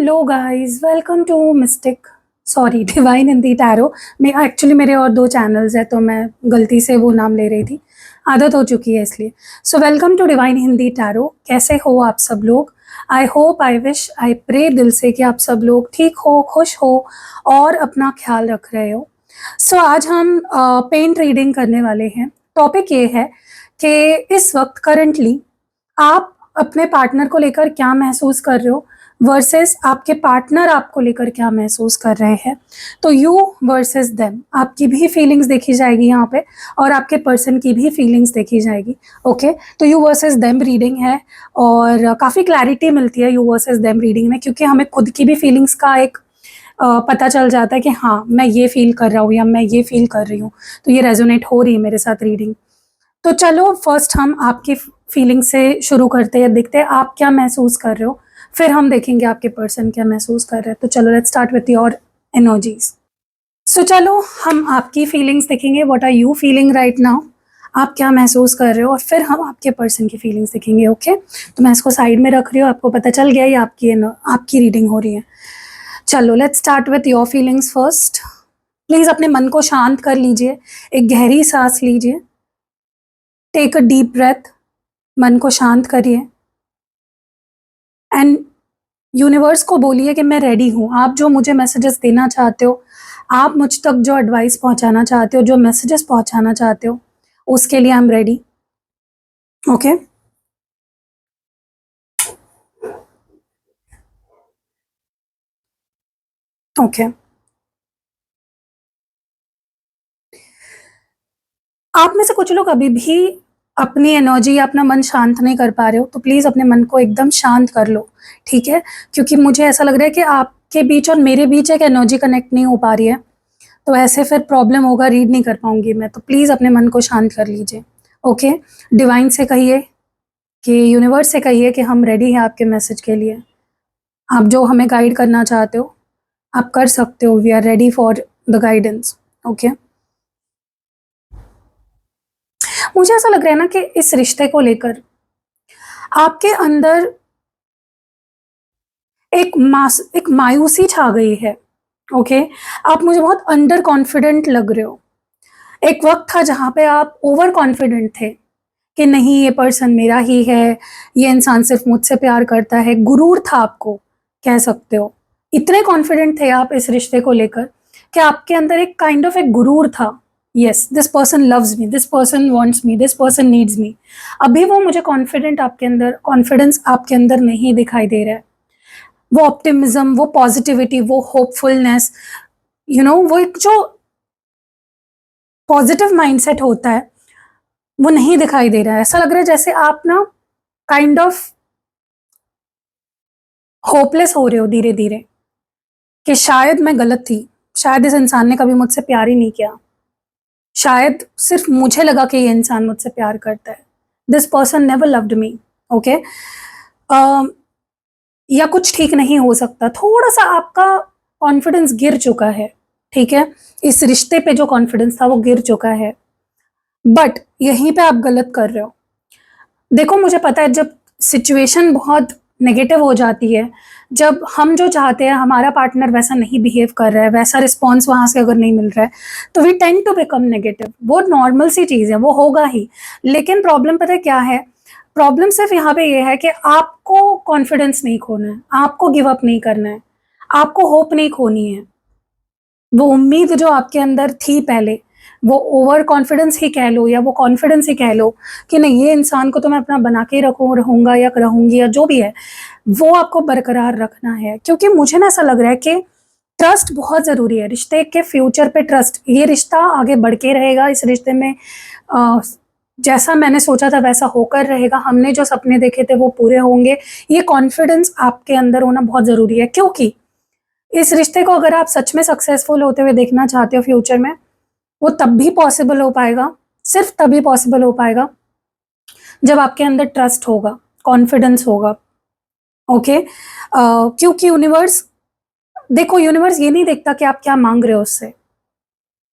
Hello guys, welcome to mystic sorry divine Hindi tarot में। Actually मेरे और दो चैनल्स हैं तो मैं गलती से वो नाम ले रही थी, आदत हो चुकी है इसलिए। So welcome to divine Hindi tarot. कैसे हो आप सब लोग? I hope, I wish, I pray दिल से कि आप सब लोग ठीक हो, खुश हो और अपना ख्याल रख रहे हो। सो आज हम पेंट रीडिंग करने वाले हैं। टॉपिक ये है कि इस वक्त करंटली आप अपने पार्टनर को लेकर क्या महसूस कर रहे हो वर्सेस आपके पार्टनर आपको लेकर क्या महसूस कर रहे हैं। तो यू वर्सेस देम, आपकी भी फीलिंग्स देखी जाएगी यहाँ पे और आपके पर्सन की भी फीलिंग्स देखी जाएगी। ओके, तो यू वर्सेस देम रीडिंग है और काफ़ी क्लैरिटी मिलती है यू वर्सेस देम रीडिंग में, क्योंकि हमें खुद की भी फीलिंग्स का एक पता चल जाता है कि हाँ मैं ये फील कर रहा हूँ या मैं ये फील कर रही हूँ, तो ये रेजोनेट हो रही है मेरे साथ रीडिंग। तो चलो फर्स्ट हम आपकी फीलिंग से शुरू करते हैं, देखते हैं आप क्या महसूस कर रहे हो, फिर हम देखेंगे आपके पर्सन क्या महसूस कर रहे हैं। तो चलो let's start with your energies. सो चलो हम आपकी फीलिंग्स देखेंगे, what are you feeling right now, आप क्या महसूस कर रहे हो, और फिर हम आपके पर्सन की फीलिंग्स देखेंगे। ओके, तो मैं इसको साइड में रख रही हूँ, आपको पता चल गया ये आपकी रीडिंग हो रही है। चलो let's start with your feelings first. Please अपने मन को शांत कर लीजिए, एक गहरी सांस लीजिए, टेक अ डीप ब्रेथ, मन को शांत करिए एंड यूनिवर्स को बोलिए कि मैं रेडी हूँ। आप जो मुझे मैसेजेस देना चाहते हो, आप मुझ तक जो एडवाइस पहुँचाना चाहते हो, जो मैसेजेस पहुँचाना चाहते हो, उसके लिए I am ready. Okay, okay. आप में से कुछ लोग अभी भी अपनी एनर्जी या अपना मन शांत नहीं कर पा रहे हो, तो प्लीज़ अपने मन को एकदम शांत कर लो, ठीक है? क्योंकि मुझे ऐसा लग रहा है कि आपके बीच और मेरे बीच एक एनर्जी कनेक्ट नहीं हो पा रही है, तो ऐसे फिर प्रॉब्लम होगा, रीड नहीं कर पाऊंगी मैं। तो प्लीज़ अपने मन को शांत कर लीजिए। ओके, डिवाइन से कहिए कि यूनिवर्स से कहिए कि हम रेडी हैं आपके मैसेज के लिए। आप जो हमें गाइड करना चाहते हो आप कर सकते हो, we are ready for the guidance. Okay, मुझे ऐसा लग रहा है ना कि इस रिश्ते को लेकर आपके अंदर एक मायूसी छा गई है। ओके, आप मुझे बहुत अंडर कॉन्फिडेंट लग रहे हो। एक वक्त था जहाँ पे आप ओवर कॉन्फिडेंट थे कि नहीं ये पर्सन मेरा ही है, ये इंसान सिर्फ मुझसे प्यार करता है। गुरूर था आपको, कह सकते हो। इतने कॉन्फिडेंट थे आप इस रिश्ते को लेकर कि आपके अंदर एक काइंड ऑफ एक गुरूर था। Yes, this person loves me, this person wants me, this person needs मी। अभी वो मुझे कॉन्फिडेंस आपके अंदर नहीं दिखाई दे रहा है। वो ऑप्टिमिज्म, वो पॉजिटिविटी, वो होपफुलनेस, वो एक जो पॉजिटिव माइंडसेट होता है वो नहीं दिखाई दे रहा है। ऐसा लग रहा है जैसे आप ना काइंड ऑफ होपलेस हो रहे हो धीरे धीरे, कि शायद मैं गलत थी, शायद इस इंसान ने कभी मुझसे प्यार ही नहीं किया, शायद सिर्फ मुझे लगा कि ये इंसान मुझसे प्यार करता है, this person never loved me. Okay, या कुछ ठीक नहीं हो सकता। थोड़ा सा आपका कॉन्फिडेंस गिर चुका है, ठीक है? इस रिश्ते पे जो कॉन्फिडेंस था वो गिर चुका है, बट यहीं पे आप गलत कर रहे हो। देखो मुझे पता है जब सिचुएशन बहुत नेगेटिव हो जाती है, जब हम जो चाहते हैं हमारा पार्टनर वैसा नहीं बिहेव कर रहा है, वैसा रिस्पॉन्स वहाँ से अगर नहीं मिल रहा है, तो we tend to become negative. वो नॉर्मल सी चीज़ है, वो होगा ही। लेकिन प्रॉब्लम पता है क्या है? प्रॉब्लम सिर्फ यहाँ पे ये है कि आपको कॉन्फिडेंस नहीं खोना है, आपको गिव अप नहीं करना है, आपको होप नहीं खोनी है। वो उम्मीद जो आपके अंदर थी पहले, वो ओवर कॉन्फिडेंस ही कह लो या वो कॉन्फिडेंस ही कह लो कि नहीं ये इंसान को तो मैं अपना बना के ही रहूंगा या रहूंगी या जो भी है, वो आपको बरकरार रखना है। क्योंकि मुझे ना ऐसा लग रहा है कि ट्रस्ट बहुत ज़रूरी है रिश्ते के फ्यूचर पे। ट्रस्ट, ये रिश्ता आगे बढ़ के रहेगा, इस रिश्ते में जैसा मैंने सोचा था वैसा होकर रहेगा, हमने जो सपने देखे थे वो पूरे होंगे। ये कॉन्फिडेंस आपके अंदर होना बहुत ज़रूरी है, क्योंकि इस रिश्ते को अगर आप सच में सक्सेसफुल होते हुए देखना चाहते हो फ्यूचर में, वो तब भी पॉसिबल हो पाएगा, सिर्फ तभी पॉसिबल हो पाएगा जब आपके अंदर ट्रस्ट होगा, कॉन्फिडेंस होगा। ओके, क्योंकि यूनिवर्स, देखो यूनिवर्स ये नहीं देखता कि आप क्या मांग रहे हो उससे।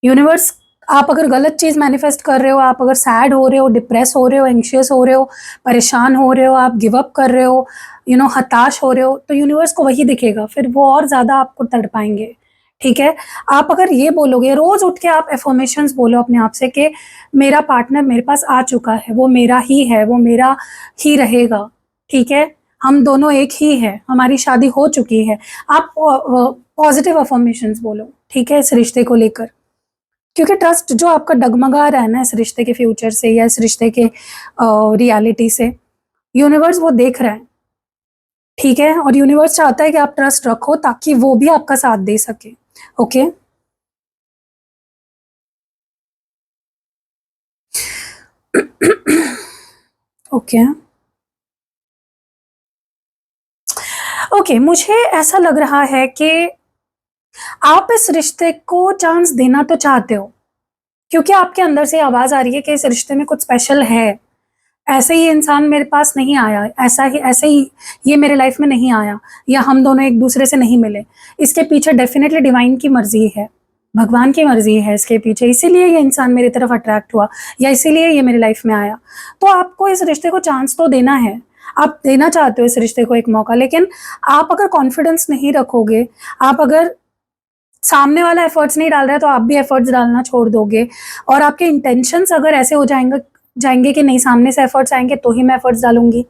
यूनिवर्स, आप अगर गलत चीज़ मैनिफेस्ट कर रहे हो, आप अगर सैड हो रहे हो, डिप्रेस हो रहे हो, एंशियस हो रहे हो, परेशान हो रहे हो, आप गिव अप कर रहे हो, हताश हो रहे हो, तो यूनिवर्स को वही दिखेगा, फिर वो और ज़्यादा आपको तड़पाएँगे, ठीक है? आप अगर ये बोलोगे, रोज़ उठ के आप अफ़र्मेशंस बोलो अपने आप से कि मेरा पार्टनर मेरे पास आ चुका है, वो मेरा ही है, वो मेरा ही रहेगा, ठीक है? हम दोनों एक ही हैं, हमारी शादी हो चुकी है। आप पॉज़िटिव अफ़र्मेशंस बोलो, ठीक है? इस रिश्ते को लेकर। क्योंकि ट्रस्ट जो आपका डगमगा रहा है ना इस रिश्ते के फ्यूचर से या इस रिश्ते के रियलिटी से, यूनिवर्स वो देख रहा है, ठीक है? और यूनिवर्स चाहता है कि आप ट्रस्ट रखो ताकि वो भी आपका साथ दे सके, ओके? ओके। ओके, मुझे ऐसा लग रहा है कि आप इस रिश्ते को चांस देना तो चाहते हो, क्योंकि आपके अंदर से आवाज़ आ रही है कि इस रिश्ते में कुछ स्पेशल है। ऐसे ही इंसान मेरे पास नहीं आया, ऐसे ही ये मेरे लाइफ में नहीं आया, या हम दोनों एक-दूसरे से नहीं मिले। इसके पीछे डेफ़िनेटली डिवाइन की मर्ज़ी है, भगवान की मर्ज़ी है इसके पीछे, इसीलिए ये इंसान मेरी तरफ अट्रैक्ट हुआ या इसीलिए ये मेरी लाइफ में आया। तो आपको इस रिश्ते को चांस तो देना है, आप देना चाहते हो इस रिश्ते को एक मौका, लेकिन आप अगर कॉन्फिडेंस नहीं रखोगे, आप अगर सामने वाला एफर्ट्स नहीं डाल रहा है तो आप भी एफर्ट्स डालना छोड़ दोगे, और आपके इंटेंशंस अगर ऐसे हो जाएंगे कि नहीं, सामने से एफर्ट्स आएंगे तो ही मैं एफर्ट्स डालूंगी,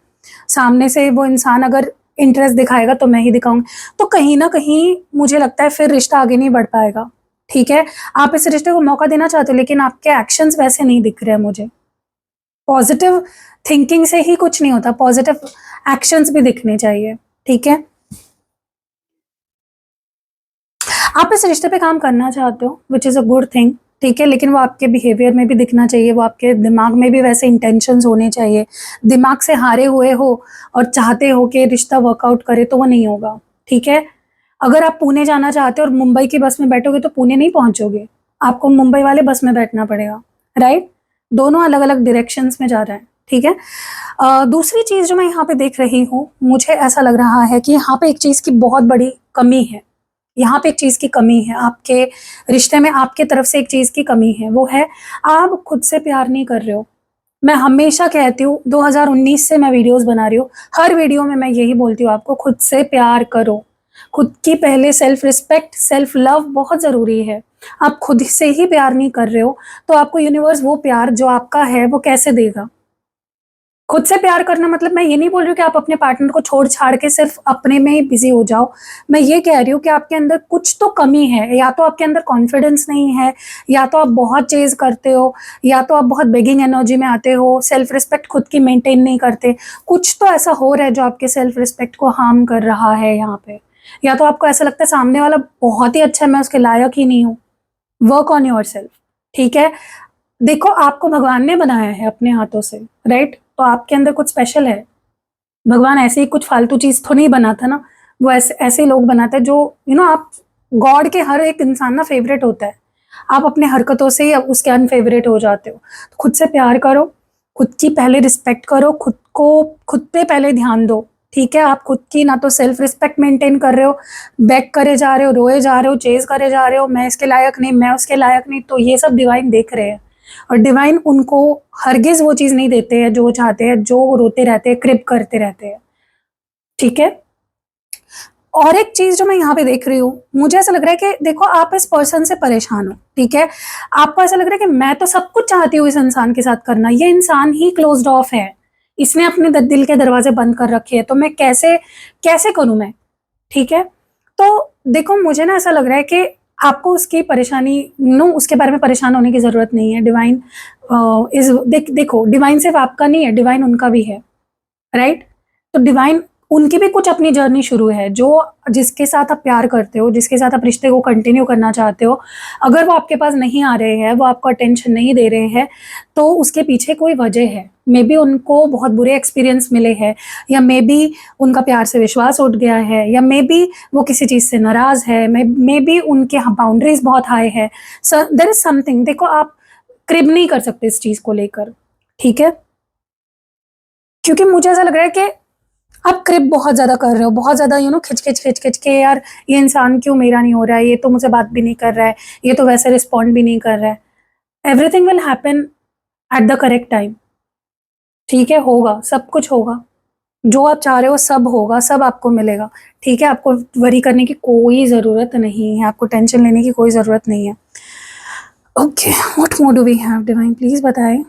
सामने से वो इंसान अगर इंटरेस्ट दिखाएगा तो मैं ही दिखाऊंगी, तो कहीं ना कहीं मुझे लगता है फिर रिश्ता आगे नहीं बढ़ पाएगा, ठीक है? आप इस रिश्ते को मौका देना चाहते हो लेकिन आपके एक्शंस वैसे नहीं दिख रहे हैं मुझे। पॉजिटिव थिंकिंग से ही कुछ नहीं होता, पॉजिटिव एक्शंस भी दिखने चाहिए, ठीक है? आप इस रिश्ते पे काम करना चाहते हो, which is a good thing, ठीक है? लेकिन वो आपके बिहेवियर में भी दिखना चाहिए, वो आपके दिमाग में भी वैसे इंटेंशंस होने चाहिए। दिमाग से हारे हुए हो और चाहते हो कि रिश्ता वर्कआउट करे तो वो नहीं होगा, ठीक है? अगर आप पुणे जाना चाहते हो और मुंबई की बस में बैठोगे तो पुणे नहीं पहुँचोगे, आपको मुंबई वाले बस में बैठना पड़ेगा, राइट? दोनों अलग-अलग डायरेक्शंस में जा रहे हैं, ठीक है? दूसरी चीज़ जो मैं यहाँ पे देख रही हूँ, मुझे ऐसा लग रहा है कि यहाँ पे एक चीज़ की बहुत बड़ी कमी है। यहाँ पे एक चीज़ की कमी है, आपके रिश्ते में आपके तरफ से एक चीज़ की कमी है, वो है आप खुद से प्यार नहीं कर रहे हो। मैं हमेशा कहती हूँ, 2019 से मैं वीडियोज़ बना रही हूँ, हर वीडियो में मैं यही बोलती हूँ आपको, खुद से प्यार करो। खुद की पहले सेल्फ रिस्पेक्ट, सेल्फ लव बहुत ज़रूरी है। आप खुद से ही प्यार नहीं कर रहे हो, तो आपको यूनिवर्स वो प्यार जो आपका है, वो कैसे देगा? खुद से प्यार करना मतलब मैं ये नहीं बोल रही हूँ कि आप अपने पार्टनर को छोड़-छाड़ के सिर्फ़ अपने में ही बिज़ी हो जाओ। मैं ये कह रही हूँ कि आपके अंदर कुछ तो कमी है, या तो आपके अंदर कॉन्फिडेंस नहीं है, या तो आप बहुत चेज़ करते हो, या तो आप बहुत बेगिंग एनर्जी में आते हो, सेल्फ रिस्पेक्ट खुद की मेंटेन नहीं करते। कुछ तो ऐसा हो रहा है जो आपके सेल्फ रिस्पेक्ट को हार्म कर रहा है यहाँ पे। या तो आपको ऐसा लगता है सामने वाला बहुत ही अच्छा है, मैं उसके लायक ही नहीं हूँ। वर्क ऑन योरसेल्फ, ठीक है? देखो, आपको भगवान ने बनाया है अपने हाथों से, राइट? तो आपके अंदर कुछ स्पेशल है। भगवान ऐसे ही कुछ फालतू चीज़ तो नहीं बनाता ना, वो ऐसे ही लोग बनाते हैं जो आप गॉड के हर एक इंसान ना फ़ेवरेट होता है। आप अपने हरकतों से ही उसके अनफ़ेवरेट हो जाते हो। तो खुद से प्यार करो, खुद की पहले रिस्पेक्ट करो, खुद पे पहले ध्यान दो, ठीक है? आप खुद की ना तो सेल्फ रिस्पेक्ट मेंटेन कर रहे हो, बेग करे जा रहे हो, रोए जा रहे हो, चेज़ करे जा रहे हो, मैं इसके लायक नहीं, मैं उसके लायक नहीं, तो ये सब डिवाइन देख रहे हैं। और डिवाइन उनको हरगिज़ वो चीज़ नहीं देते हैं जो वो चाहते हैं, जो वो रोते रहते हैं, क्रिप करते रहते हैं, ठीक है? और एक चीज़ जो मैं यहाँ पे देख रही हूँ, मुझे ऐसा लग रहा है कि देखो, आप इस पर्सन से परेशान हो, ठीक है? आपको ऐसा लग रहा है कि मैं तो सब कुछ चाहती हूँ इस इंसान के साथ करना, ये इंसान ही क्लोज़्ड ऑफ है, इसने अपने दिल के दरवाज़े बंद कर रखे हैं, तो मैं कैसे कैसे करूँ मैं, ठीक है? तो देखो, मुझे ना ऐसा लग रहा है कि आपको उसकी परेशानी उसके बारे में परेशान होने की ज़रूरत नहीं है। डिवाइन देखो, डिवाइन सिर्फ़ आपका नहीं है, डिवाइन उनका भी है, राइट? तो डिवाइन उनकी भी कुछ अपनी जर्नी शुरू है, जो जिसके साथ आप प्यार करते हो, जिसके साथ आप रिश्ते को कंटिन्यू करना चाहते हो, अगर वो आपके पास नहीं आ रहे हैं, वो आपको अटेंशन नहीं दे रहे हैं, तो उसके पीछे कोई वजह है। मेबी उनको बहुत बुरे एक्सपीरियंस मिले हैं, या मेबी उनका प्यार से विश्वास उठ गया है, या मेबी वो किसी चीज़ से नाराज़ है, मेबी उनके यहाँ बाउंड्रीज़ बहुत हाई है। There is something. देखो, आप क्रिब नहीं कर सकते इस चीज़ को लेकर, ठीक है? क्योंकि मुझे ऐसा लग रहा है कि आप क्रिप बहुत ज़्यादा कर रहे हो, बहुत ज़्यादा खिंच-खिंच के, यार ये इंसान क्यों मेरा नहीं हो रहा है, ये तो मुझसे बात भी नहीं कर रहा है, ये तो वैसे रिस्पॉन्ड भी नहीं कर रहा है। Everything will happen at the correct time, ठीक है? होगा, सब कुछ होगा। जो आप चाह रहे हो सब होगा, सब आपको मिलेगा, ठीक है? आपको वरी करने की कोई ज़रूरत नहीं है, आपको टेंशन लेने की कोई ज़रूरत नहीं है। Okay, what more do we have divine, please बताएँ?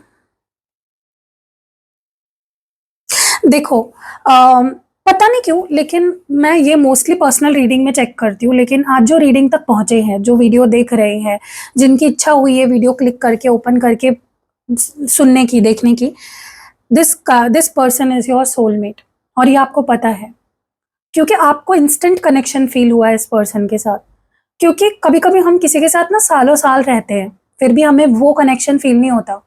देखो पता नहीं क्यों लेकिन मैं ये मोस्टली पर्सनल रीडिंग में चेक करती हूँ, लेकिन आज जो रीडिंग तक पहुँचे हैं, जो वीडियो देख रहे हैं, जिनकी इच्छा हुई है वीडियो क्लिक करके, ओपन करके सुनने की, देखने की, this person is your soulmate और ये आपको पता है, क्योंकि आपको इंस्टेंट कनेक्शन फ़ील हुआ है इस पर्सन के साथ। क्योंकि कभी-कभी हम किसी के साथ ना सालों-साल रहते हैं, फिर भी हमें वो कनेक्शन फ़ील नहीं होता।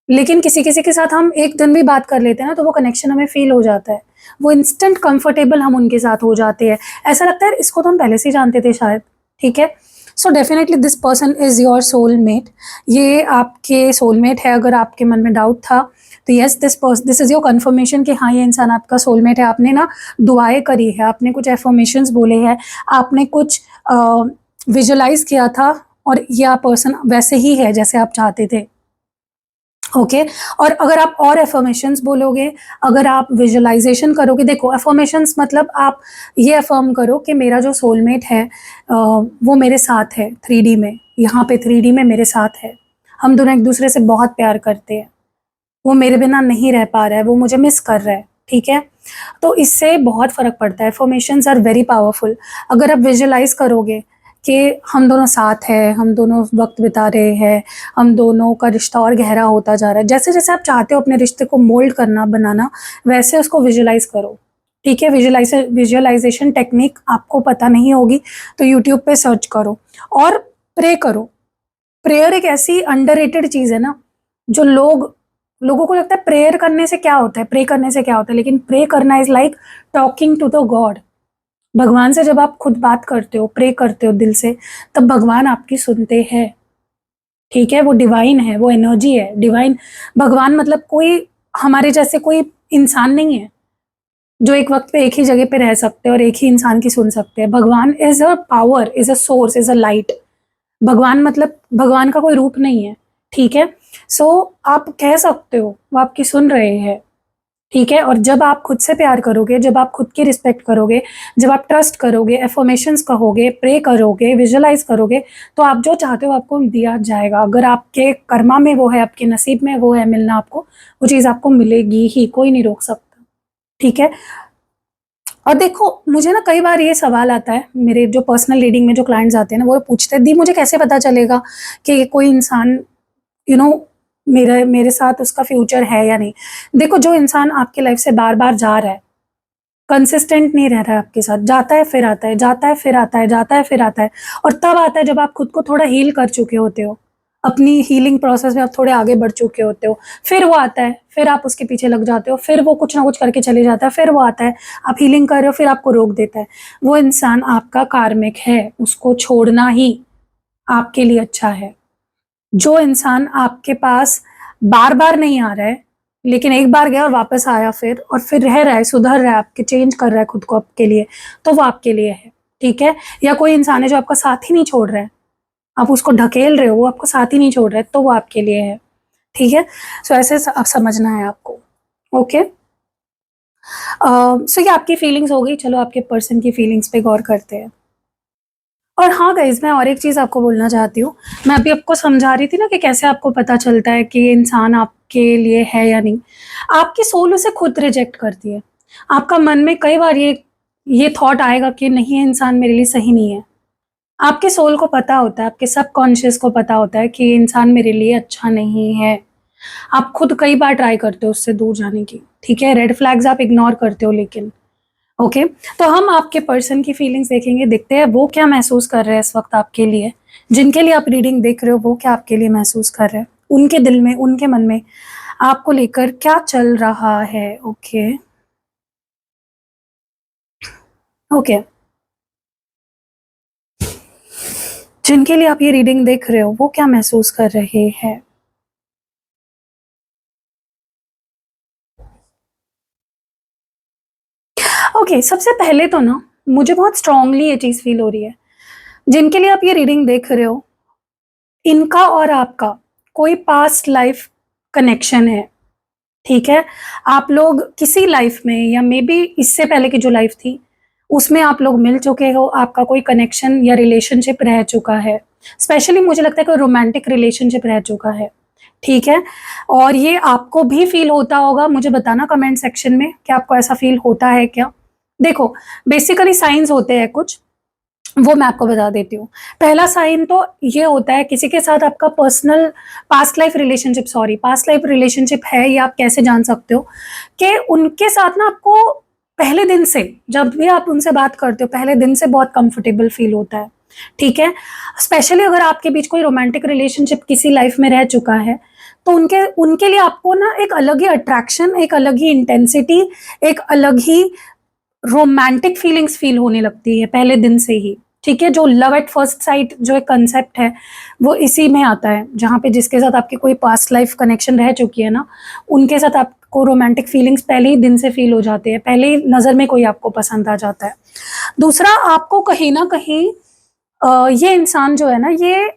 लेकिन किसी-किसी के साथ हम 1 दिन भी बात कर लेते हैं ना, तो वो कनेक्शन हमें फ़ील हो जाता है। वो इंस्टेंट कंफर्टेबल हम उनके साथ हो जाते हैं। ऐसा लगता है इसको तो हम पहले से ही जानते थे शायद, ठीक है? So definitely this person is your soulmate. ये आपके सोलमेट है, अगर आपके मन में डाउट था, तो yes this is your conformation कि हाँ, ये इंसान आपका सोलमेट है। आपने ना दुआएँ करी है, आपने कुछ अफ़र्मेशंस बोले हैं, आपने कुछ विजुअलाइज़ किया था और ये पर्सन वैसे ही है जैसे आप चाहते थे। ओके और अगर आप और अफ़र्मेशंस बोलोगे, अगर आप विजुअलाइज़ेशन करोगे, देखो अफ़र्मेशंस मतलब आप ये अफ़र्म करो कि मेरा जो सोलमेट है वो मेरे साथ है 3D में, यहाँ पे 3D में मेरे साथ है। हम दोनों एक-दूसरे से बहुत प्यार करते हैं। वो मेरे बिना नहीं रह पा रहा है, वो मुझे मिस कर रहा है, ठीक है? तो इससे बहुत फ़र्क पड़ता है, अफ़र्मेशंस आर वेरी पावरफुल। अगर आप विजुअलाइज़ करोगे कि हम दोनों साथ हैं, हम दोनों वक़्त बिता रहे हैं, हम दोनों का रिश्ता और गहरा होता जा रहा है। जैसे-जैसे आप चाहते हो अपने रिश्ते को मोल्ड करना, बनाना, वैसे उसको विजुअलाइज़ करो, ठीक है? विजुअलाइज़ेशन टेक्निक आपको पता नहीं होगी, तो यूट्यूब पे सर्च करो और प्रे करो। प्रेयर एक ऐसी अंडररेटेड चीज़ है ना, जो लोगों को लगता है प्रेयर करने से क्या होता है, प्रे करने से क्या होता है, लेकिन प्रे करना is like talking to the god. भगवान से जब आप खुद बात करते हो, प्रे करते हो दिल से, तब भगवान आपकी सुनते हैं, ठीक है? वो डिवाइन है, वो एनर्जी है, डिवाइन भगवान मतलब कोई हमारे जैसे कोई इंसान नहीं है, जो एक वक़्त पे एक ही जगह पे रह सकते हैं और एक ही इंसान की सुन सकते हैं। भगवान is a power, is a source, is a light. भगवान मतलब भगवान का कोई रूप नहीं है, ठीक है? सो आप कह सकते हो, वो आपकी सुन रहे हैं, ठीक है? और जब आप खुद से प्यार करोगे, जब आप खुद की रिस्पेक्ट करोगे, जब आप ट्रस्ट करोगे, अफ़र्मेशंस कहोगे, प्रे करोगे, विजुअलाइज़ करोगे, तो आप जो चाहते हो आपको दिया जाएगा। अगर आपके कर्मा में वो है, आपके नसीब में वो है मिलना आपको, वो चीज़ आपको मिलेगी ही, कोई नहीं रोक सकता, ठीक है? और देखो, मुझे ना कई बार ये सवाल आता है, मेरे जो पर्सनल रीडिंग में जो क्लाइंट्स आते हैं ना, वो पूछते हैं, "दी मुझे कैसे पता चलेगा कि कोई इंसान यू नो मेरे मेरे साथ उसका फ्यूचर है या नहीं?" देखो, जो इंसान आपकी लाइफ़ से बार-बार जा रहा है, कंसिस्टेंट नहीं रह रहा है आपके साथ, जाता है फिर आता है, जाता है फिर आता है, जाता है फिर आता है और तब आता है जब आप खुद को थोड़ा हील कर चुके होते हो। अपनी हीलिंग प्रोसेस में आप थोड़े आगे बढ़ चुके होते हो। फिर वो आता है, फिर आप उसके पीछे लग जाते हो, फिर वो कुछ ना कुछ करके चले जाता है, फिर वो आता है, आप हीलिंग कर रहे हो, फिर आपको रोक देता है। वो इंसान आपका कार्मिक है, उसको छोड़ना ही आपके लिए अच्छा है। जो इंसान आपके पास बार-बार नहीं आ रहा है, लेकिन एक बार गया और वापस आया फिर और फिर रह रहा है, सुधर रहा है, आपके चेंज कर रहा है खुद को आपके लिए, तो वो आपके लिए है, ठीक है? या कोई इंसान है जो आपका साथ ही नहीं छोड़ रहा है, आप उसको ढकेल रहे हो, वो आपका साथ ही नहीं छोड़ रहा है, तो वो आपके लिए है, ठीक है? सो ऐसे समझना है आपको, ओके? सो ये आपकी फीलिंग्स हो गई, चलो आपके पर्सन की फीलिंग्स पे गौर करते हैं। और हाँ गाइज़, मैं और एक चीज़ आपको बोलना चाहती हूँ। मैं अभी आपको समझा रही थी ना कि कैसे आपको पता चलता है कि ये इंसान आपके लिए है या नहीं। आपकी सोल उसे खुद रिजेक्ट करती है। आपका मन में कई बार ये थॉट आएगा कि नहीं, ये इंसान मेरे लिए सही नहीं है। आपके सोल को पता होता है, आपके सबकॉन्शियस को पता होता है कि ये इंसान मेरे लिए अच्छा नहीं है। आप खुद कई बार ट्राई करते हो उससे दूर जाने की, ठीक है? रेड फ्लैग्स आप इग्नोर करते हो लेकिन। ओके, तो हम आपके पर्सन की फीलिंग्स देखेंगे, देखते हैं वो क्या महसूस कर रहे हैं इस वक़्त आपके लिए। जिनके लिए आप रीडिंग देख रहे हो, वो क्या आपके लिए महसूस कर रहे हैं। उनके दिल में, उनके मन में आपको लेकर क्या चल रहा है। Okay, okay. जिनके लिए आप ये रीडिंग देख रहे हो, वो क्या महसूस कर रहे हैं। ओके, सबसे पहले तो ना मुझे बहुत स्ट्रांगली ये चीज़ फ़ील हो रही है। जिनके लिए आप ये रीडिंग देख रहे हो, इनका और आपका कोई पास्ट लाइफ़ कनेक्शन है। ठीक है, आप लोग किसी लाइफ में या मे बी इससे पहले की जो लाइफ थी उसमें आप लोग मिल चुके हो, आपका कोई कनेक्शन या रिलेशनशिप रह चुका है। स्पेशली मुझे लगता है कि रोमांटिक रिलेशनशिप रह चुका है, ठीक है। और ये आपको भी फील होता होगा, मुझे बताना कमेंट सेक्शन में कि आपको ऐसा फील होता है क्या। देखो, बेसिकली साइंस होते हैं कुछ, वो मैं आपको बता देती हूँ। पहला साइन तो ये होता है किसी के साथ आपका पर्सनल पास्ट लाइफ रिलेशनशिप है, या आप कैसे जान सकते हो कि उनके साथ ना आपको पहले दिन से, जब भी आप उनसे बात करते हो पहले दिन से बहुत कंफर्टेबल फील होता है, ठीक है। स्पेशली अगर आपके बीच कोई रोमांटिक रिलेशनशिप किसी लाइफ में रह चुका है तो उनके उनके लिए आपको ना एक अलग ही अट्रैक्शन, एक अलग ही इंटेंसिटी, एक अलग ही रोमांटिक फीलिंग्स फील होने लगती है पहले दिन से ही, ठीक है। जो लव एट फर्स्ट साइट जो एक कंसेप्ट है वो इसी में आता है, जहाँ पे जिसके साथ आपकी कोई पास्ट लाइफ कनेक्शन रह चुकी है ना, उनके साथ आपको रोमांटिक फीलिंग्स पहले ही दिन से फील हो जाते हैं, पहले ही नज़र में कोई आपको पसंद आ जाता है। दूसरा, आपको कहीं ना कहीं ये इंसान जो है ना, ये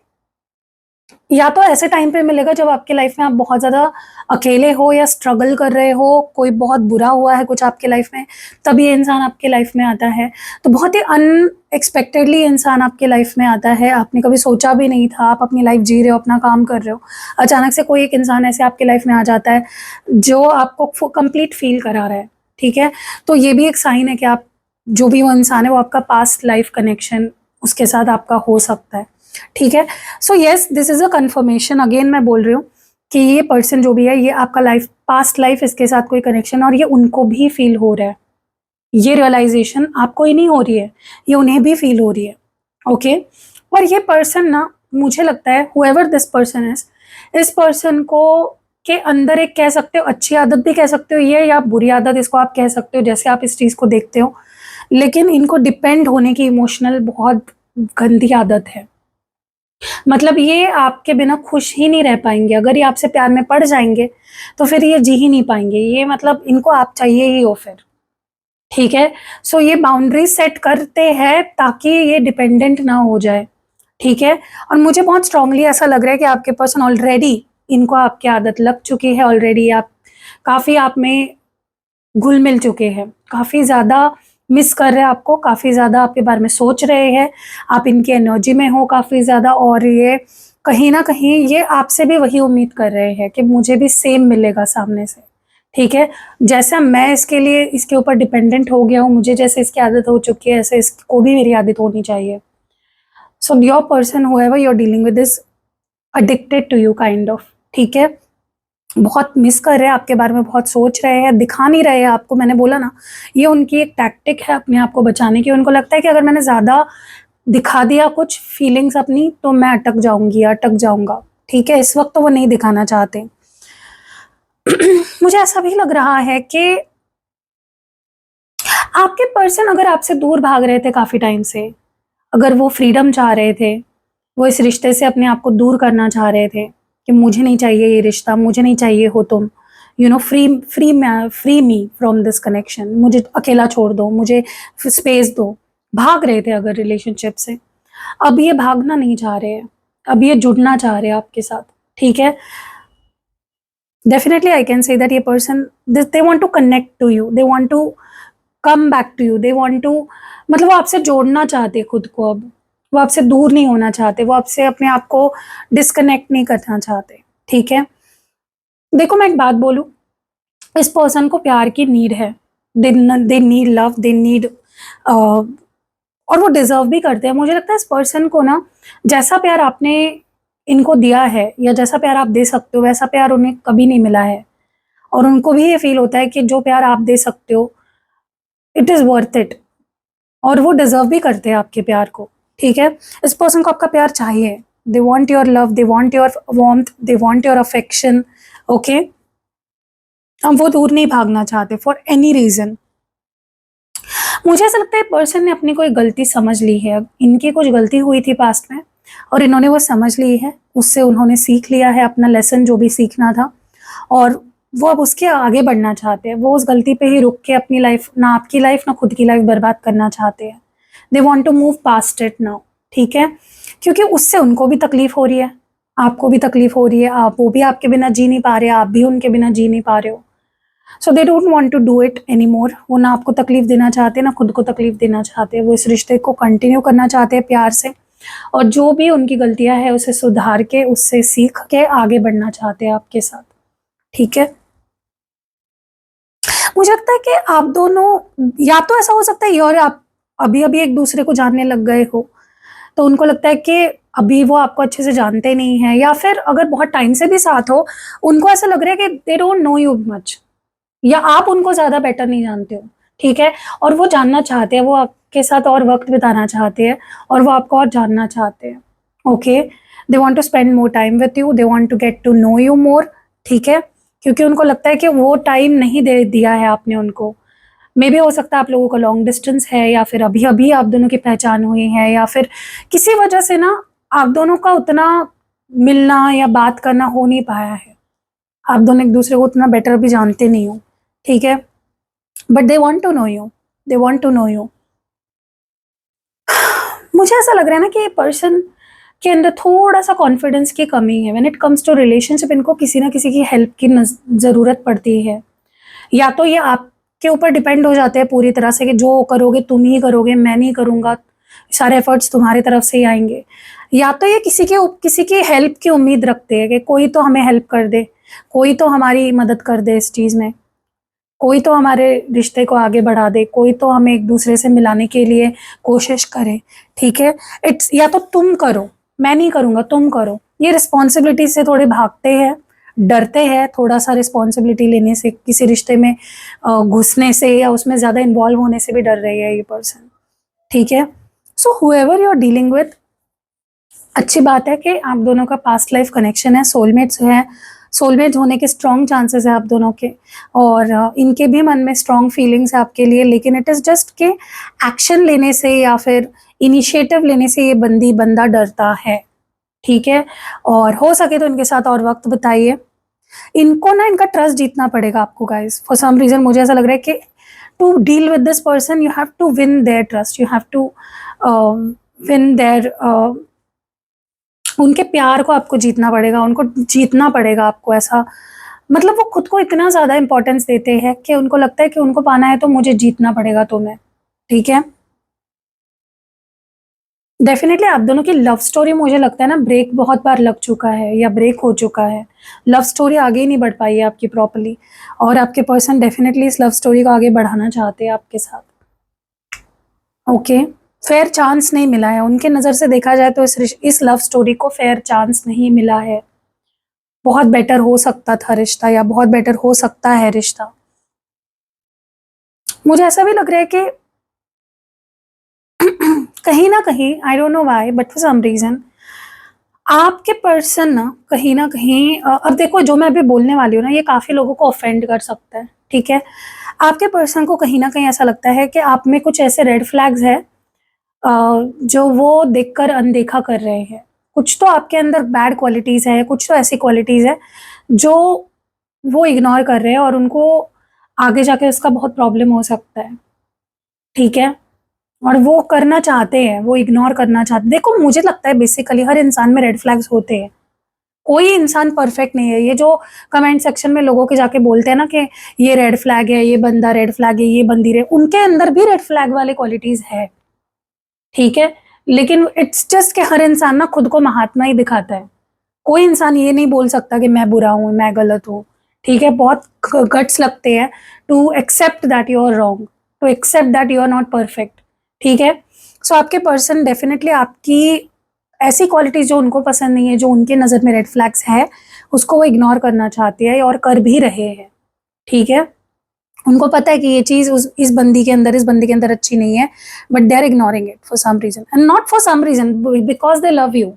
या तो ऐसे टाइम पे मिलेगा जब आपके लाइफ में आप बहुत ज़्यादा अकेले हो या स्ट्रगल कर रहे हो, कोई बहुत बुरा हुआ है कुछ आपके लाइफ में, तब ये इंसान आपके लाइफ में आता है। तो बहुत ही अनएक्सपेक्टेडली इंसान आपके लाइफ में आता है, आपने कभी सोचा भी नहीं था, आप अपनी लाइफ जी रहे हो, अपना काम कर रहे हो, अचानक से कोई एक इंसान ऐसे आपके लाइफ में आ जाता है जो आपको कंप्लीट फील करा रहा है, ठीक है। तो ये भी एक साइन है कि आप, जो भी वो इंसान है वो आपका पास्ट लाइफ कनेक्शन उसके साथ आपका हो सकता है, ठीक है। So yes, this is a confirmation, again मैं बोल रही हूँ कि ये पर्सन जो भी है ये आपका लाइफ, पास्ट लाइफ, इसके साथ कोई कनेक्शन, और ये उनको भी फील हो रहा है। ये रियलाइजेशन आपको ही नहीं हो रही है, ये उन्हें भी फील हो रही है, ओके। और ये पर्सन ना, मुझे लगता है हुएवर दिस पर्सन इज, इस पर्सन को के अंदर एक, कह सकते हो अच्छी आदत भी कह सकते हो ये, या बुरी आदत इसको आप कह सकते हो, जैसे आप इस चीज़ को देखते हो, लेकिन इनको डिपेंड होने की इमोशनल बहुत गंदी आदत है। मतलब ये आपके बिना खुश ही नहीं रह पाएंगे, अगर ये आपसे प्यार में पड़ जाएंगे तो फिर ये जी ही नहीं पाएंगे, ये मतलब इनको आप चाहिए ही हो फिर, ठीक है। सो ये बाउंड्री सेट करते हैं ताकि ये डिपेंडेंट ना हो जाए, ठीक है। और मुझे बहुत स्ट्रांगली ऐसा लग रहा है कि आपके पर्सन ऑलरेडी, इनको आपकी आदत लग चुकी है ऑलरेडी, आप काफ़ी आप में घुल मिल चुके हैं, काफ़ी ज़्यादा मिस कर रहे हैं आपको, काफ़ी ज़्यादा आपके बारे में सोच रहे हैं, आप इनकी एनर्जी में हो काफ़ी ज़्यादा, और ये कहीं ना कहीं ये आपसे भी वही उम्मीद कर रहे हैं कि मुझे भी सेम मिलेगा सामने से, ठीक है। जैसा मैं इसके लिए, इसके ऊपर डिपेंडेंट हो गया हूँ, मुझे जैसे इसकी आदत हो चुकी है ऐसे इसको भी मेरी आदत होनी चाहिए। So your person whoever you are dealing with is addicted to you kind of, ठीक है। बहुत मिस कर रहे हैं आपके बारे में, बहुत सोच रहे हैं, दिखा नहीं रहे हैं आपको, मैंने बोला ना ये उनकी एक टैक्टिक है अपने आप को बचाने की। उनको लगता है कि अगर मैंने ज़्यादा दिखा दिया कुछ फीलिंग्स अपनी तो मैं अटक जाऊंगी या अटक जाऊंगा, ठीक है। इस वक्त तो वो नहीं दिखाना चाहते। मुझे ऐसा भी लग रहा है कि आपके पर्सन अगर आपसे दूर भाग रहे थे काफ़ी टाइम से, अगर वो फ्रीडम चाह रहे थे, वो इस रिश्ते से अपने आप को दूर करना चाह रहे थे कि मुझे नहीं चाहिए ये रिश्ता, मुझे नहीं चाहिए हो तुम, you know, free me from this connection, मुझे अकेला छोड़ दो, मुझे स्पेस दो, भाग रहे थे अगर रिलेशनशिप से, अब ये भागना नहीं चाह रहे हैं, अब ये जुड़ना चाह रहे हैं आपके साथ, ठीक है। Definitely I can say that ये person, they want to connect to you, they want to come back to you, they want to, मतलब वो आपसे जोड़ना चाहते हैं खुद को, अब वो आपसे दूर नहीं होना चाहते, वो आपसे अपने आप को डिस्कनेक्ट नहीं करना चाहते, ठीक है। देखो मैं एक बात बोलूं, इस पर्सन को प्यार की नीड है, they need love, they need, और वो डिजर्व भी करते हैं। मुझे लगता है इस पर्सन को ना, जैसा प्यार आपने इनको दिया है या जैसा प्यार आप दे सकते हो वैसा प्यार उन्हें कभी नहीं मिला है, और उनको भी ये फील होता है कि जो प्यार आप दे सकते हो इट इज़ वर्थ इट, और वो डिजर्व भी करते हैं आपके प्यार को, ठीक है। इस पर्सन को आपका प्यार चाहिए, they want your love, they want your warmth, they want your affection, okay. अब वो दूर नहीं भागना चाहते फॉर एनी रीज़न। मुझे ऐसा लगता है पर्सन ने अपनी कोई गलती समझ ली है, इनकी कुछ गलती हुई थी पास्ट में और इन्होंने वो समझ ली है, उससे उन्होंने सीख लिया है अपना लेसन जो भी सीखना था, और वो अब उसके आगे बढ़ना चाहते हैं। वो उस गलती पे ही रुक के अपनी लाइफ, ना आपकी लाइफ ना खुद की लाइफ बर्बाद करना चाहते हैं। They want to move past it now, ठीक है, क्योंकि उससे उनको भी तकलीफ हो रही है, आपको भी तकलीफ हो रही है, आप, वो भी आपके बिना जी नहीं पा रहे, आप भी उनके बिना जी नहीं पा रहे हो, so they don't want to do it any more. वो ना आपको तकलीफ देना चाहते, ना खुद को तकलीफ देना चाहते। वो इस रिश्ते को कंटिन्यू करना चाहते हैं प्यार से, और जो भी उनकी गलतियां हैं उसे सुधार के, उससे सीख के आगे बढ़ना चाहते हैं आपके साथ। ठीक है, मुझे लगता है कि आप दोनों, या तो ऐसा हो सकता है ये और आप अभी अभी एक दूसरे को जानने लग गए हो, तो उनको लगता है कि अभी वो आपको अच्छे से जानते नहीं हैं, या फिर अगर बहुत टाइम से भी साथ हो, उनको ऐसा लग रहा है कि they don't know you much, या आप उनको ज़्यादा बेटर नहीं जानते हो। ठीक है, और वो जानना चाहते हैं, वो आपके साथ और वक्त बिताना चाहते हैं, और वो आपको और जानना चाहते हैं। Okay, they want to spend more time with you, they want to get to know you more. ठीक है, क्योंकि उनको लगता है कि वो टाइम नहीं दे दिया है आपने उनको। मे बी हो सकता है आप लोगों का लॉन्ग डिस्टेंस है, या फिर अभी अभी आप दोनों की पहचान हुई है, या फिर किसी वजह से ना आप दोनों का उतना मिलना या बात करना हो नहीं पाया है। आप दोनों एक दूसरे को उतना बेटर भी जानते नहीं हो। ठीक है, but they want to know you, they want to know you. मुझे ऐसा लग रहा है ना कि ये पर्सन के अंदर थोड़ा सा कॉन्फिडेंस की कमी है। When it comes to relationship, इनको किसी ना किसी की हेल्प की ज़रूरत पड़ती है। या तो ये आपके ऊपर डिपेंड हो जाते हैं पूरी तरह से कि जो करोगे तुम ही करोगे, मैं नहीं करूँगा, सारे एफर्ट्स तुम्हारी तरफ से ही आएंगे। या तो ये किसी की हेल्प की उम्मीद रखते हैं कि कोई तो हमें हेल्प कर दे, कोई तो हमारी मदद कर दे इस चीज़ में, कोई तो हमारे रिश्ते को आगे बढ़ा दे, कोई तो हमें एक दूसरे से मिलाने के लिए कोशिश करे। ठीक है, इट्स या तो तुम करो, मैं नहीं करूँगा, तुम करो। ये रिस्पॉन्सिबिलिटी से थोड़े भागते हैं, डरते हैं थोड़ा सा रिस्पॉन्सिबिलिटी लेने से, किसी रिश्ते में घुसने से या उसमें ज़्यादा इन्वॉल्व होने से भी डर रही है ये पर्सन। ठीक है, so whoever you are dealing with, अच्छी बात है कि आप दोनों का पास्ट लाइफ कनेक्शन है, सोलमेट्स है, सोलमेट होने के स्ट्रॉन्ग चांसेस है आप दोनों के, और इनके भी मन में स्ट्रॉन्ग फीलिंग्स है आपके लिए। लेकिन इट इज़ जस्ट के एक्शन लेने से या फिर इनिशिएटिव लेने से ये बंदा डरता है। ठीक है, और हो सके तो इनके साथ और वक्त बिताइए। इनको ना इनका ट्रस्ट जीतना पड़ेगा आपको गाइस। फॉर सम रीज़न मुझे ऐसा लग रहा है कि to deal with this person you have to win their trust, you have to win their, उनके प्यार को आपको जीतना पड़ेगा, उनको जीतना पड़ेगा आपको। ऐसा मतलब वो खुद को इतना ज़्यादा इंपॉर्टेंस देते हैं कि उनको लगता है कि उनको पाना है तो मुझे जीतना पड़ेगा तुम्हें। ठीक है, डेफिनेटली आप दोनों की लव स्टोरी मुझे लगता है ना ब्रेक बहुत बार लग चुका है या ब्रेक हो चुका है। लव स्टोरी आगे ही नहीं बढ़ पाई है आपकी प्रॉपर्ली, और आपके पर्सन डेफिनेटली इस लव स्टोरी को आगे बढ़ाना चाहते हैं आपके साथ। ओके, फेयर चांस नहीं मिला है उनके नज़र से देखा जाए तो इस लव स्टोरी को फेयर चांस नहीं मिला है। बहुत बेटर हो सकता था रिश्ता, या बहुत बेटर हो सकता है रिश्ता। मुझे ऐसा भी लग रहा है कि कहीं ना कहीं, I don't know why, but for some reason आपके पर्सन ना कहीं अब देखो जो मैं अभी बोलने वाली हूँ ना, ये काफ़ी लोगों को ऑफेंड कर सकता है। ठीक है, आपके पर्सन को कहीं ना कहीं ऐसा लगता है कि आप में कुछ ऐसे रेड फ्लैग्स है जो वो देखकर अनदेखा कर रहे हैं। कुछ तो आपके अंदर बैड क्वालिटीज़ है, कुछ तो ऐसी क्वालिटीज़ है जो वो इग्नोर कर रहे हैं, और उनको आगे जाके उसका बहुत प्रॉब्लम हो सकता है। ठीक है, और वो करना चाहते हैं, वो इग्नोर करना चाहते। देखो मुझे लगता है बेसिकली हर इंसान में रेड फ्लैग्स होते हैं, कोई इंसान परफेक्ट नहीं है। ये जो कमेंट सेक्शन में लोगों के जाके बोलते हैं ना कि ये रेड फ्लैग है, ये बंदा रेड फ्लैग है, ये बंदी रेड, उनके अंदर भी रेड फ्लैग वाले क्वालिटीज़ है। ठीक है, लेकिन इट्स जस्ट कि हर इंसान ना खुद को महात्मा ही दिखाता है। कोई इंसान ये नहीं बोल सकता कि मैं बुरा हूँ, मैं गलत हूँ। ठीक है, बहुत गट्स लगते हैं to accept that you are wrong, to accept that you are not perfect. ठीक है, सो आपके पर्सन डेफिनेटली आपकी ऐसी क्वालिटीज जो उनको पसंद नहीं है, जो उनके नज़र में रेड फ्लैग्स है, उसको वो इग्नोर करना चाहते हैं और कर भी रहे हैं। ठीक है, उनको पता है कि ये चीज़ इस बंदी के अंदर, इस बंदी के अंदर अच्छी नहीं है, but they are ignoring it for some reason, and not for some reason, because they love you.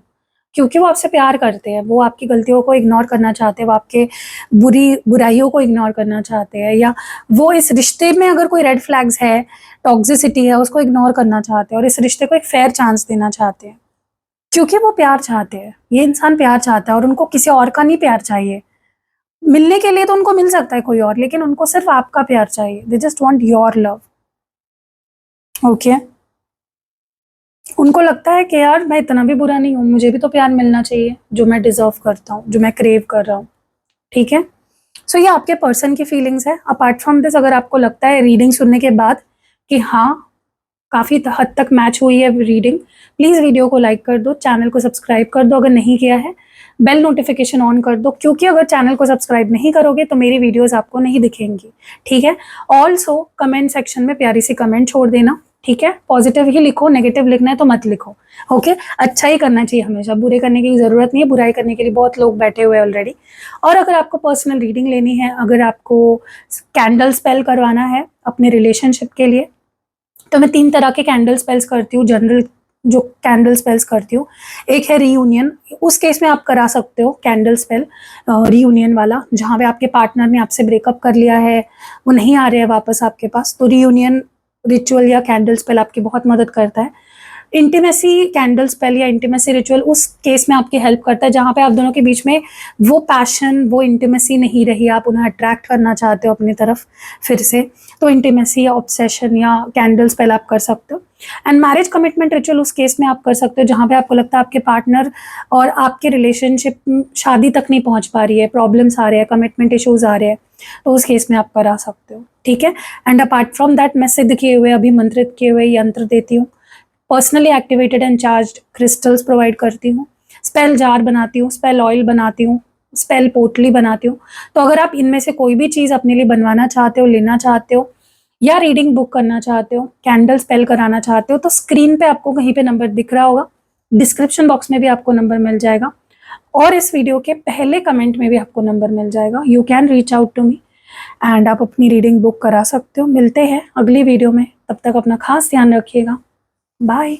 क्योंकि वो आपसे प्यार करते हैं, वो आपकी गलतियों को इग्नोर करना चाहते हैं, वो आपके बुराइयों को इग्नोर करना चाहते हैं, या वो इस रिश्ते में अगर कोई रेड फ्लैग्स है, टॉक्सिसिटी है, उसको इग्नोर करना चाहते हैं और इस रिश्ते को एक फेयर चांस देना चाहते हैं। क्योंकि वो प्यार चाहते हैं, ये इंसान प्यार चाहता है, और उनको किसी और का नहीं प्यार चाहिए। मिलने के लिए तो उनको मिल सकता है कोई और, लेकिन उनको सिर्फ आपका प्यार चाहिए। They just want your love. Okay, उनको लगता है कि यार मैं इतना भी बुरा नहीं हूँ, मुझे भी तो प्यार मिलना चाहिए जो मैं डिजर्व करता हूँ, जो मैं क्रेव कर रहा हूँ। ठीक है, सो ये आपके पर्सन की फीलिंग्स है। अपार्ट फ्रॉम दिस, अगर आपको लगता है रीडिंग सुनने के बाद कि हाँ काफ़ी हद तक मैच हुई है रीडिंग, प्लीज़ वीडियो को लाइक कर दो, चैनल को सब्सक्राइब कर दो अगर नहीं किया है, बेल नोटिफिकेशन ऑन कर दो, क्योंकि अगर चैनल को सब्सक्राइब नहीं करोगे तो मेरी वीडियोस आपको नहीं दिखेंगी, ठीक है। ऑल्सो कमेंट सेक्शन में प्यारी सी कमेंट छोड़ देना, ठीक है। पॉजिटिव ही लिखो, नेगेटिव लिखना है तो मत लिखो, ओके। अच्छा ही करना चाहिए हमेशा, बुरे करने की ज़रूरत नहीं है, बुराई करने के लिए बहुत लोग बैठे हुए हैं ऑलरेडी। और अगर आपको पर्सनल रीडिंग लेनी है, अगर आपको कैंडल स्पेल करवाना है अपने रिलेशनशिप के लिए, तो मैं 3 तरह के कैंडल स्पेल्स करती हूँ, जनरल जो कैंडल स्पेल्स करती हूँ। एक है रीयूनियन, उस केस में आप करा सकते हो कैंडल स्पेल रीयूनियन वाला, जहाँ पे आपके पार्टनर ने आपसे ब्रेकअप कर लिया है, वो नहीं आ रहे हैं वापस आपके पास, तो रीयूनियन रिचुअल या कैंडल स्पेल आपकी बहुत मदद करता है। इंटीमेसी कैंडल स्पेल या इंटीमेसी रिचुअल उस केस में आपकी हेल्प करता है जहाँ पे आप दोनों के बीच में वो पैशन, वो इंटीमेसी नहीं रही, आप उन्हें अट्रैक्ट करना चाहते हो अपनी तरफ फिर से, तो इंटीमेसी या ऑब्सेशन या कैंडल स्पेल आप कर सकते हो। एंड मैरिज कमिटमेंट रिचुअल उस केस में आप कर सकते हो जहाँ पे आपको लगता है आपके पार्टनर और आपके रिलेशनशिप शादी तक नहीं पहुँच पा रही है, प्रॉब्लम्स आ रहे हैं, कमिटमेंट इशूज़ आ रहे हैं, तो उस केस में आप करा सकते हो, ठीक है। एंड अपार्ट फ्रॉम दैट, मैं सिद्ध किए हुए, अभिमंत्रित किए हुए यंत्र देती हूँ, personally activated and charged crystals provide करती हूँ, स्पेल जार बनाती हूँ, स्पेल ऑयल बनाती हूँ, स्पेल पोटली बनाती हूँ। तो अगर आप इनमें से कोई भी चीज़ अपने लिए बनवाना चाहते हो, लेना चाहते हो, या रीडिंग बुक करना चाहते हो, कैंडल स्पेल कराना चाहते हो, तो स्क्रीन पे आपको कहीं पे नंबर दिख रहा होगा, डिस्क्रिप्शन बॉक्स में भी आपको नंबर मिल जाएगा, और इस वीडियो के पहले कमेंट में भी आपको नंबर मिल जाएगा। You can reach out to me and आप अपनी रीडिंग बुक करा सकते हो। मिलते हैं अगली वीडियो में, तब तक अपना खास ध्यान रखिएगा। बाय।